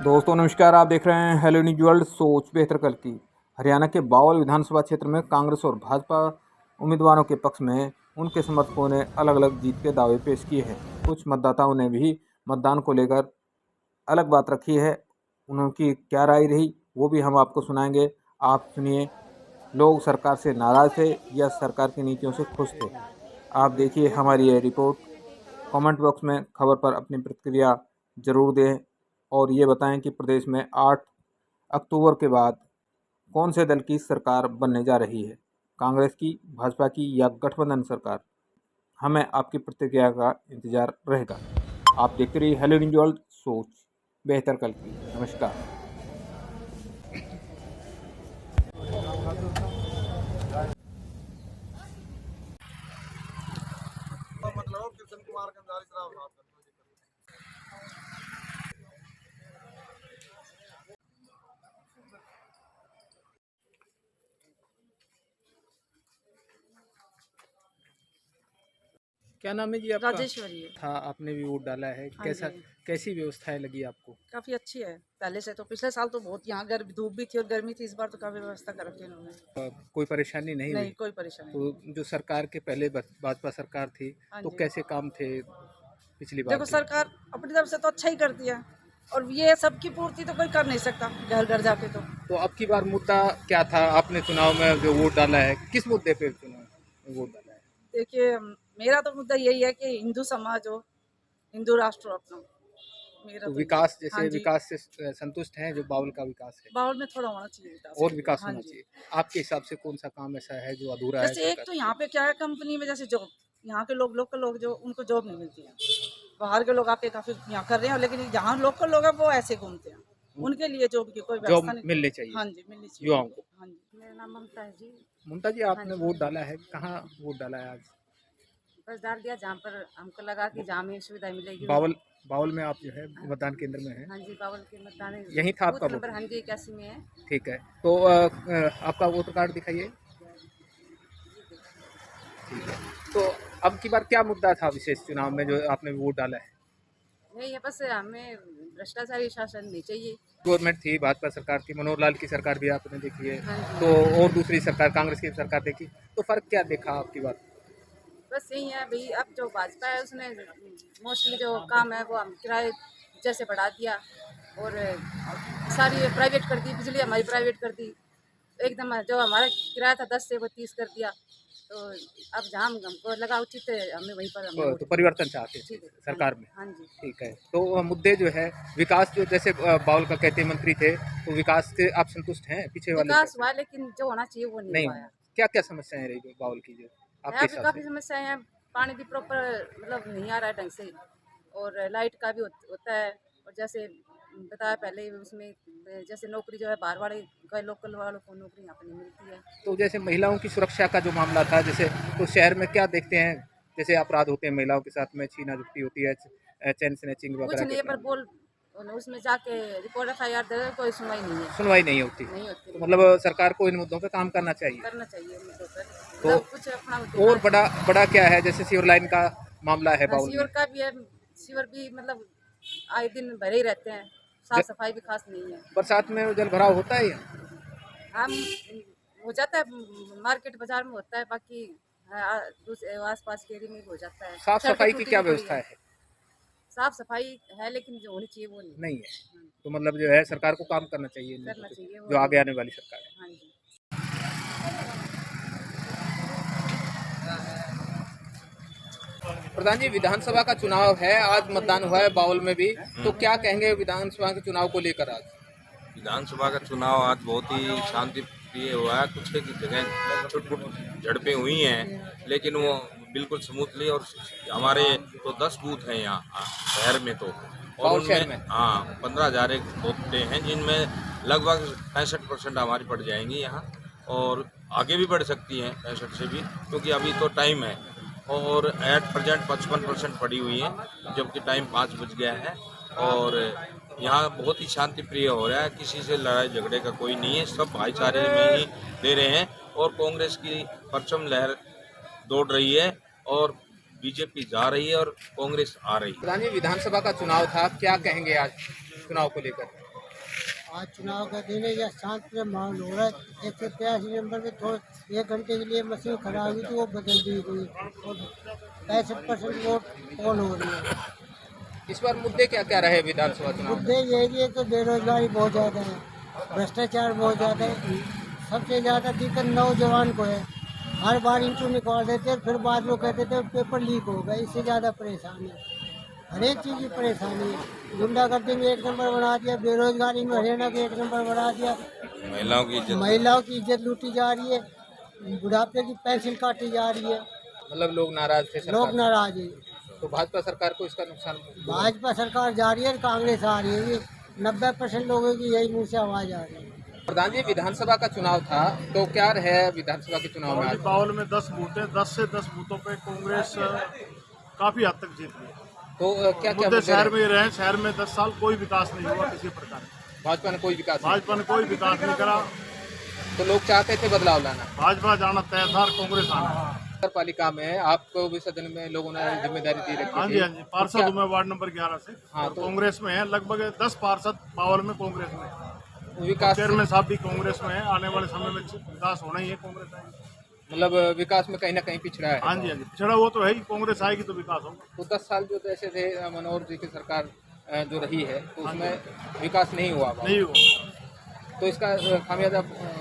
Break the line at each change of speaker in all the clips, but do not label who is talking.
दोस्तों नमस्कार, आप देख रहे हैं हेलो न्यूज वर्ल्ड। सोच बेहतर कल की। हरियाणा के बावल विधानसभा क्षेत्र में कांग्रेस और भाजपा उम्मीदवारों के पक्ष में उनके समर्थकों ने अलग अलग जीत के दावे पेश किए हैं। कुछ मतदाताओं ने भी मतदान को लेकर अलग बात रखी है। उनकी क्या राय रही वो भी हम आपको सुनाएंगे। आप सुनिए। लोग सरकार से नाराज थे या सरकार की नीतियों से खुश थे? आप देखिए हमारी ये रिपोर्ट। कमेंट बॉक्स में खबर पर अपनी प्रतिक्रिया जरूर दें और ये बताएं कि प्रदेश में 8 अक्टूबर के बाद कौन से दल की सरकार बनने जा रही है, कांग्रेस की, भाजपा की या गठबंधन सरकार। हमें आपकी प्रतिक्रिया का इंतजार रहेगा। आप देखते रहिए हेलो न्यूज वर्ल्ड, सोच बेहतर कल की। नमस्कार। क्या नाम है जी आपका?
राजेश्वरी है।
था आपने भी वोट डाला है,
हाँ
कैसा
जी।
कैसी व्यवस्थाएं लगी आपको?
काफी अच्छी है पहले से। तो पिछले साल तो बहुत यहाँ धूप भी थी और गर्मी थी। इस बार तो काफी व्यवस्था कर रखी है इन्होंने।
कोई परेशानी नहीं हुई?
नहीं, कोई परेशानी
तो
नहीं।
जो सरकार के पहले भाजपा सरकार थी
हाँ
तो
जी।
कैसे काम थे पिछली बार
देखो
के?
सरकार अपनी तरफ से तो अच्छा ही करती है और ये सबकी पूर्ति तो कोई कर नहीं सकता घर घर जाके।
तो अब की बार मुद्दा क्या था? आपने चुनाव में जो वोट डाला है किस मुद्दे पे चुनाव वोट डाला है?
देखिए मेरा तो मुद्दा यही है कि हिंदू समाज हो, हिंदू राष्ट्र हो अपना। मेरा
तो
तो यही है।
विकास,
हाँ
जैसे
जी।
विकास से संतुष्ट हैं? जो बावल का विकास है
बावल में थोड़ा होना चाहिए विकास।
और विकास
हाँ
होना
जी।
चाहिए। आपके हिसाब से कौन सा काम ऐसा है जो अधूरा है
जैसे एक
सरकार
तो
की?
यहाँ पे क्या है, कंपनी में जैसे जॉब, यहाँ के लोग लोकल लोग जो उनको जॉब नहीं मिलती है। बाहर के लोग आके काफी यहाँ कर रहे हैं, लेकिन जहाँ लोकल लोग हैं वो ऐसे घूमते हैं। उनके लिए जॉब की कोई
जॉब
व्यवस्था नहीं।
मिलनी चाहिए
हाँ जी, मिलनी चाहिए
युवाओं
उनको।
को।
हाँ जी। मेरा नाम ममता है जी।
ममता जी,
हाँ
आपने
जी।
वोट डाला है, कहाँ वोट डाला है आज?
बस डाल दिया जहाँ पर हमको लगा कि जहाँ में सुविधा मिलेगी।
बावल बावल में आप जो है मतदान केंद्र में है?
हाँ जी, बावल के मतदान
यहीं था आपका
बूथ
वोट?
नंबर 181 में है।
ठीक है। तो आपका वोटर कार्ड दिखाइए। ठीक है। तो अब की बार क्या मुद्दा था विशेष चुनाव में जो आपने वोट डाला है?
यही है, बस हमें भ्रष्टाचारी शासन नहीं चाहिए।
गवर्नमेंट थी, भाजपा सरकार थी, मनोहर लाल की सरकार भी आपने देखी है।
हाँ
तो
जी।
और दूसरी सरकार कांग्रेस की सरकार देखी, तो फर्क क्या देखा आपकी बात?
बस यही है भाई, अब जो भाजपा है उसने मोस्टली जो काम है वो हम किराए जैसे बढ़ा दिया और सारी प्राइवेट कर दी। बिजली हमारी प्राइवेट कर दी एकदम। जो हमारा किराया था 10 से वो 30 कर दिया। तो अब जहाँ हमको लगा उचित है हमें वहीं पर हमने वोट
तो
दिया।
परिवर्तन चाहते थे
ठीक है। हाँ
सरकार
जी।
में?
हाँ जी।
ठीक है। तो मुद्दे जो है विकास, जो जैसे बावल का कहते मंत्री थे, तो विकास से आप संतुष्ट हैं पीछे वाले
विकास
से?
हुआ लेकिन जो होना चाहिए वो नहीं
नहीं
हुआ
होना।
है।
क्या क्या समस्याएं रही बावल की जो आपके
यहाँ पे
हिसाब
काफ़ी
से?
समस्याएं हैं। पानी भी प्रॉपर मतलब नहीं आ रहा है ढंग से और लाइट का भी होता है। और जैसे बताया पहले ही उसमें जैसे नौकरी जो है बाहर वाले गए लोकल वालों को नौकरी यहाँ पे नहीं मिलती है।
तो जैसे महिलाओं की सुरक्षा का जो मामला था, जैसे तो शहर में क्या देखते हैं? जैसे अपराध होते हैं महिलाओं के साथ में, छीना झपटी होती है, चैन स्नैचिंग
कुछ
वगैरह
नहीं
के
है पर
प्रकरण,
बोल उसमें जाके रिपोर्ट FIR दे, कोई सुनवाई नहीं है।
सुनवाई नहीं होती।
नहीं होती,
तो
नहीं
मतलब सरकार को इन मुद्दों पे काम करना चाहिए।
करना चाहिए मुद्दों पर,
तो
मतलब कुछ अपना
और
दिमाग।
बड़ा बड़ा क्या है, जैसे सीवर लाइन का मामला है
हाँ,
बाउल में।
सीवर का भी है। सीवर भी मतलब आए दिन भरे ही रहते हैं, साफ सफाई भी खास नहीं है।
बरसात में जल भराव होता है यहाँ?
हम हो जाता है, मार्केट बाजार में होता है, बाकी दूसरे आस पास के एरिया में भी हो जाता है।
साफ
सड़कें
सफाई की
टूटी
क्या
भी पड़ी
व्यवस्था
है।
है?
साफ सफाई है लेकिन जो होनी चाहिए वो नहीं
नहीं
है।
है।
हाँ,
तो मतलब जो है सरकार को काम करना चाहिए इन
करना
मुद्दों पे,
चाहिए वो
जो
नहीं
आगे
है।
आने वाली सरकार है।
हाँ जी।
प्रधान जी, विधानसभा का चुनाव है, आज मतदान हुआ है बाउल में भी, तो क्या कहेंगे विधानसभा के चुनाव को लेकर आज?
विधानसभा का चुनाव आज बहुत ही शांति प्रिय हुआ है। कुछ एक जगह छुटपुट झड़पें हुई हैं, लेकिन वो बिल्कुल स्मूथली। और हमारे तो 10 बूथ हैं यहाँ शहर में, तो और
बाउल शहर
उनमें
में?
हाँ 15,000 एक बूथें हैं, जिनमें लगभग 65% हमारी पड़ जाएंगी यहाँ, और आगे भी बढ़ सकती हैं 65 से भी, क्योंकि अभी तो टाइम है। और एट प्रेजेंट 55% पड़ी हुई हैं, जबकि टाइम 5 बज गया है। और यहाँ बहुत ही शांति प्रिय हो रहा है, किसी से लड़ाई झगड़े का कोई नहीं है, सब भाईचारे में ही दे रहे हैं। और कांग्रेस की परचम लहर दौड़ रही है और बीजेपी जा रही है और कांग्रेस आ रही है।
प्रधान जी, विधानसभा का चुनाव था, क्या कहेंगे आज चुनाव को लेकर?
आज चुनाव का दिन है, या शांत माहौल हो रहा है। 183 नंबर पे थोड़े 1 घंटे के लिए मशीन खराब हुई तो वो बदल दी गई और 65% वोट पोल हो रही है।
इस बार मुद्दे क्या क्या रहे विधानसभा चुनाव में?
मुद्दे यही है कि बेरोजगारी बहुत ज़्यादा है, भ्रष्टाचार बहुत ज़्यादा है, सबसे ज़्यादा दिक्कत नौजवान को है। हर बार इंटरव्यू निकाल देते हैं, फिर बाद में कहते थे पेपर लीक हो गया, इससे ज़्यादा परेशानी है। हर एक चीज़ की परेशानी है। गुंडागर्दी में 1 नंबर बना दिया, बेरोजगारी में हरियाणा के 1 नंबर बना दिया, महिलाओं की इज्जत लूटी जा रही है, बुढ़ापे की पेंशन काटी जा रही है,
मतलब लोग नाराज थे सरकार
लोग
से।
नाराज है।
तो भाजपा सरकार को इसका नुकसान
भाजपा सरकार जा रही है, कांग्रेस आ रही है, ये 90% लोगों की यही मुँह से आवाज़ आ रही है।
प्रधान जी, विधानसभा का चुनाव था तो क्या रहे विधानसभा के चुनाव में आज?
बावल में 10 बूथ है, 10 से 10 बूथों पे कांग्रेस काफी हद तक जीत गई।
तो क्या क्या
मुद्दे शहर में ही रहे। शहर में 10 साल कोई विकास नहीं हुआ किसी प्रकार का।
भाजपा ने कोई विकास नहीं?
भाजपा ने कोई विकास नहीं करा।
तो लोग चाहते थे बदलाव लाना।
भाजपा जाना तय था और कांग्रेस आना।
नगर पालिका में आपको भी सदन में लोगों ने जिम्मेदारी दी रखी
हाँ
थी।
जी, हाँ जी, पार्षद हूँ मैं वार्ड नंबर 11 से।
हाँ,
और
तो
कांग्रेस में है लगभग 10 पार्षद बावल में कांग्रेस में है।
विकास
चेयरमैन साहब भी कांग्रेस में है। आने वाले समय में विकास होना ही है, कांग्रेस आएगी।
मतलब विकास में कहीं ना कहीं पिछड़ा है।
हाँ जी, हाँ जी, पिछड़ा वो तो है ही। कांग्रेस आएगी तो विकास होगा।
तो 10 साल जो ऐसे थे मनोहर जी की सरकार जो रही है तो उसमें विकास नहीं हुआ।
नहीं होगा
तो इसका खामियाजा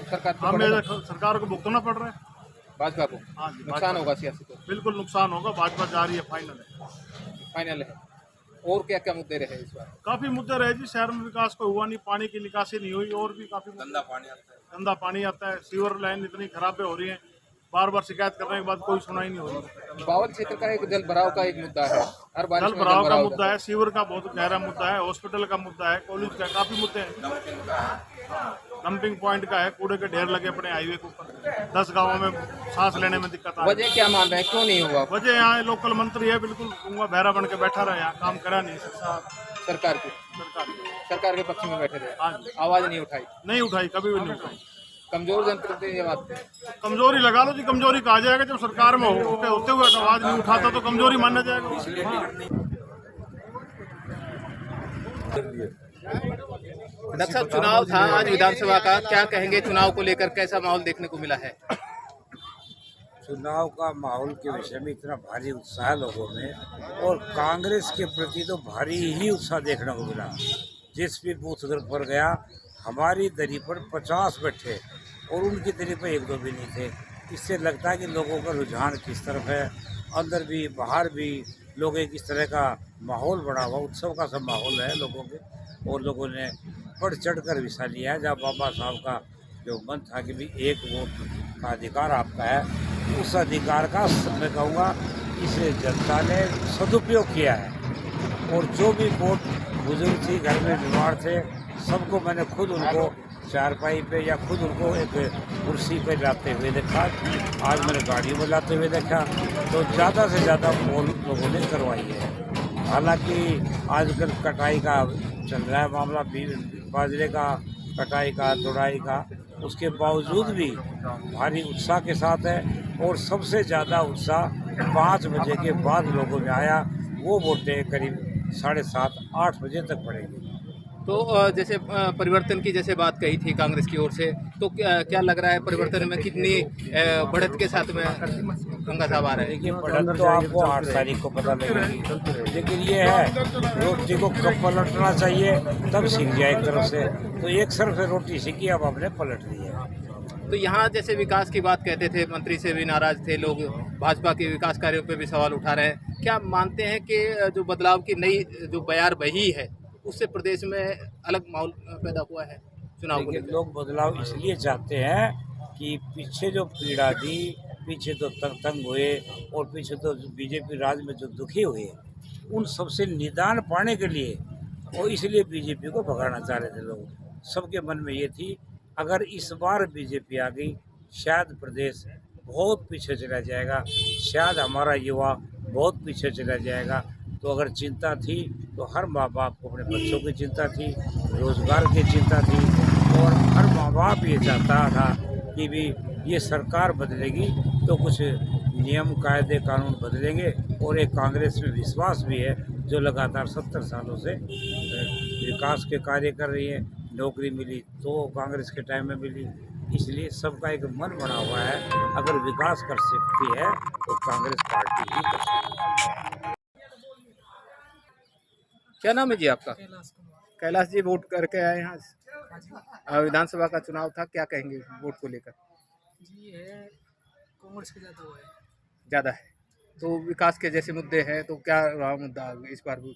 सरकार को
हमें
पड़ेगा?
सरकार को भुगतना पड़ रहा है।
भाजपा को
हाँ जी,
नुकसान होगा सियासी को?
बिल्कुल नुकसान होगा। भाजपा जा रही है, फाइनल है।
फाइनल है। और क्या क्या मुद्दे रहे इस बार?
काफी मुद्दे रहे जी। शहर में विकास को हुआ नहीं, पानी की निकासी नहीं हुई, और भी काफी गंदा पानी आता है। सीवर लाइन इतनी खराबें हो रही है, बार बार शिकायत करने के बाद कोई सुनाई नहीं हो रही।
बावल क्षेत्र का एक जल भराव का एक मुद्दा है, हर बारिश
जल
में
भराव का मुद्दा है, सीवर का बहुत गहरा मुद्दा है, हॉस्पिटल का मुद्दा है, कॉलेज का, काफी मुद्दे हैं। डंपिंग पॉइंट का है, कूड़े के ढेर लगे पड़े हाईवे के ऊपर। 10 गाँवों में सांस लेने में दिक्कत आ रही है।
वजह क्या मान रहे हैं, क्यों नहीं हुआ?
वजह यहाँ लोकल मंत्री है, बिल्कुल गूंगा बहरा बन के बैठा रहा, यहाँ काम करा नहीं
सरकार की सरकार के पक्ष में बैठे रहे, आवाज नहीं उठाई?
नहीं उठाई, कभी भी नहीं उठाई।
कमजोर जनता ये बात।
कमजोरी लगा लो जी, कमजोरी कहा जाएगा जब सरकार में होते हुए आवाज नहीं उठाता तो कमजोरी माना जाएगा।
डॉक्टर साहब, चुनाव था आज विधानसभा का, क्या कहेंगे चुनाव को लेकर, कैसा माहौल देखने को मिला है?
चुनाव का माहौल के विषय में इतना भारी उत्साह है लोगों में, और कांग्रेस के प्रति तो भारी ही उत्साह देखने को मिला। जिस भी बूथ पर गया, हमारी दरी पर 50 बैठे और उनकी दरी पर 1-2 भी नहीं थे। इससे लगता है कि लोगों का रुझान किस तरफ है, अंदर भी बाहर भी लोग एक इस तरह का माहौल बना हुआ, उत्सव का सब माहौल है लोगों के, और लोगों ने बढ़ चढ़ कर हिस्सा लिया है। जहाँ बाबा साहब का जो मन था कि भी 1 वोट का अधिकार आपका है, उस अधिकार का मैं कहूँगा इस जनता ने सदुपयोग किया है। और जो भी वोट बुजुर्ग थी, घर में बीमार थे, सबको मैंने खुद उनको चारपाई पे या खुद उनको एक कुर्सी पे लाते हुए देखा। आज मैंने गाड़ी में लाते हुए देखा। तो ज़्यादा से ज़्यादा पोल लोगों ने करवाई है। हालांकि आजकल कटाई का चल रहा है मामला, बाजरे का कटाई का, तुड़ाई का, उसके बावजूद भी भारी उत्साह के साथ है। और सबसे ज़्यादा उत्साह 5 बजे के बाद लोगों में आया। वो वोटें करीब 7:30-8 बजे तक पड़ेगी।
तो जैसे परिवर्तन की जैसे बात कही थी कांग्रेस की ओर से, तो क्या लग रहा है परिवर्तन में कितनी बढ़त के साथ में गंगा साहब आ रहे हैं?
देखिए, बढ़त तो आपको 8 तारीख को पता लगेगी, लेकिन ये है रोटी को कब पलटना चाहिए तब सीख जाए एक तरफ से। तो एक तरफ से रोटी सीखी, अब आपने पलट ली है।
तो यहाँ जैसे विकास की बात कहते थे, मंत्री से भी नाराज थे लोग, भाजपा के विकास कार्यों पे भी सवाल उठा रहे हैं। क्या मानते हैं कि जो बदलाव की नई जो बयार बही है उससे प्रदेश में अलग माहौल पैदा हुआ है चुनाव को लेकर?
लोग बदलाव इसलिए चाहते हैं कि पीछे जो पीड़ा थी, पीछे तो तंग हुए, और पीछे तो बीजेपी राज में जो दुखी हुए, उन सबसे निदान पाने के लिए, और इसलिए बीजेपी को भगाना चाह रहे थे लोग। सबके मन में ये थी अगर इस बार बीजेपी आ गई, शायद प्रदेश बहुत पीछे चला जाएगा, शायद हमारा युवा बहुत पीछे चला जाएगा। तो अगर चिंता थी तो हर माँ बाप को अपने बच्चों की चिंता थी, रोज़गार की चिंता थी, और हर माँ बाप ये चाहता था कि भी ये सरकार बदलेगी तो कुछ नियम कायदे कानून बदलेंगे। और एक कांग्रेस में विश्वास भी है जो लगातार 70 सालों से विकास के कार्य कर रही है, नौकरी मिली तो कांग्रेस के टाइम में मिली। इसलिए सबका एक मन बना हुआ है, अगर विकास कर सकती है तो कांग्रेस पार्टी ही कर सकती है।
क्या नाम है जी आपका? कैलाश जी, वोट करके आए यहाँ। विधानसभा का चुनाव था, क्या कहेंगे वोट को लेकर?
जी है, कांग्रेस के ज़्यादा हुआ है।
ज़्यादा है तो विकास के जैसे मुद्दे हैं, तो क्या रहा मुद्दा इस बार भी?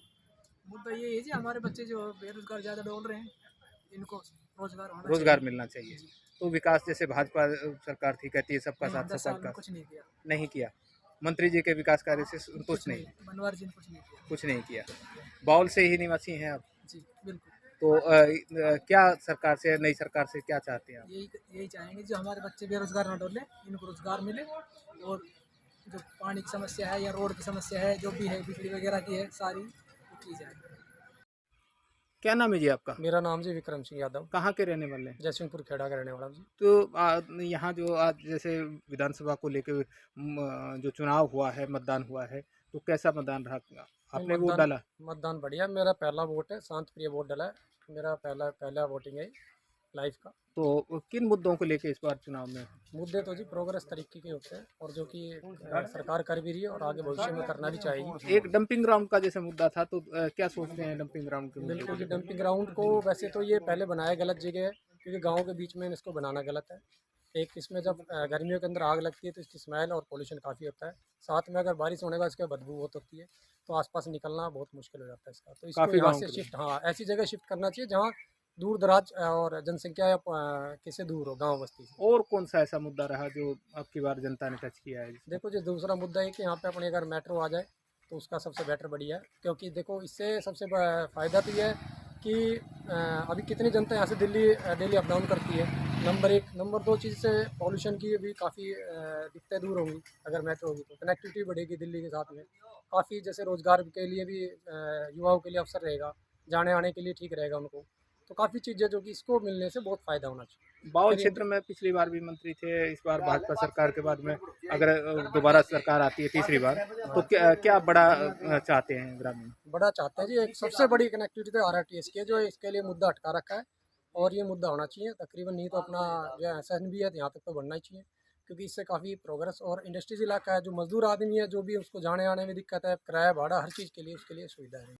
मुद्दा ये है जी, हमारे बच्चे जो बेरोजगार ज़्यादा डोल रहे हैं, इनको रोजगार होना
रोजगार
चाहिए।
मिलना चाहिए। तो विकास जैसे भाजपा सरकार थी, कहती है सबका साथ
10
सबका
साल में
विकास,
कुछ नहीं किया।
नहीं किया। मंत्री जी के विकास कार्य से संतुष्ट
कुछ
नहीं,
बनवारी जी ने कुछ नहीं किया।
कुछ नहीं किया। बाउल से ही निवासी हैं आप,
जी बिल्कुल,
तो क्या सरकार से, नई सरकार से क्या चाहते हैं आप?
यही चाहेंगे जो हमारे बच्चे बेरोजगार ना डोले, इनको रोजगार मिले, और जो पानी की समस्या है या रोड की समस्या है, जो भी है बिजली वगैरह की है, सारी वो की जाए।
क्या नाम है जी आपका?
मेरा नाम जी विक्रम सिंह यादव,
कहाँ के रहने वाले हैं?
जयसिंहपुर खेड़ा का रहने वाला हूँ जी।
तो यहाँ जो आज जैसे विधानसभा को लेकर जो चुनाव हुआ है, मतदान हुआ है, तो कैसा मतदान रहा? आपने वोट डाला?
मतदान बढ़िया, मेरा पहला वोट है, शांत प्रिय वोट डाला है, मेरा पहला वोटिंग है लाइफ का।
तो किन मुद्दों को लेकर इस बार चुनाव में?
मुद्दे तो जी प्रोग्रेस तरीके के होते हैं, और जो कि सरकार कर भी रही है और आगे भविष्य में करना भी चाहिए।
एक डंपिंग ग्राउंड का जैसे मुद्दा था, तो क्या सोचते हैं डंपिंग ग्राउंड के मुद्दे
बिल्कुल
को
जी,
लेकर?
डंपिंग ग्राउंड को वैसे तो ये पहले बनाया गलत जगह है, क्योंकि गाँव के बीच में इसको बनाना गलत है। एक इसमें जब गर्मियों के अंदर आग लगती है तो इसकी स्मेल और पोल्यूशन काफ़ी होता है। साथ में अगर बारिश होने का इसका बदबू बहुत होती है, तो आसपास निकलना बहुत मुश्किल हो जाता है इसका। तो इसको
काफी
यहाँ
गाँव
से
के लिए।
शिफ्ट, हाँ, ऐसी जगह शिफ्ट करना चाहिए जहाँ दूर दराज और जनसंख्या या किससे दूर हो, गाँव बस्ती से।
और कौन सा ऐसा मुद्दा रहा जो अब की बार जनता ने टच किया है?
देखो जी, दूसरा मुद्दा है कि यहाँ पे अपने अगर मेट्रो आ जाए तो उसका सबसे बेटर बढ़िया है, क्योंकि देखो इससे सबसे फ़ायदा तो ये है कि अभी कितनी जनता यहाँ से दिल्ली डेली अप डाउन करती है, नंबर 1। नंबर 2 चीज़ से पॉल्यूशन की भी काफ़ी दिक्कतें दूर होंगी। अगर मेट्रो होगी तो कनेक्टिविटी बढ़ेगी दिल्ली के साथ में, काफ़ी जैसे रोज़गार के लिए भी युवाओं के लिए अवसर रहेगा, जाने आने के लिए ठीक रहेगा उनको। तो काफ़ी चीज़ें जो कि इसको मिलने से बहुत फ़ायदा होना चाहिए।
बाउल
फिर
क्षेत्र में पिछली बार भी मंत्री थे, इस बार भाजपा सरकार के बाद में अगर दोबारा सरकार आती है तीसरी बार, तो क्या बड़ा चाहते हैं ग्रामीण?
बड़ा चाहते हैं जी, एक सबसे बड़ी कनेक्टिविटी तो RRTS की है, जो इसके लिए मुद्दा अटका रखा है, और ये मुद्दा होना चाहिए तकरीबन। नहीं तो अपना जो SN भी है यहाँ तक तो बढ़ना ही चाहिए, क्योंकि इससे काफ़ी प्रोग्रेस, और इंडस्ट्रीज इलाका है, जो मजदूर आदमी है, जो भी उसको जाने आने में दिक्कत है, किराया भाड़ा हर चीज़ के लिए उसके लिए सुविधा है।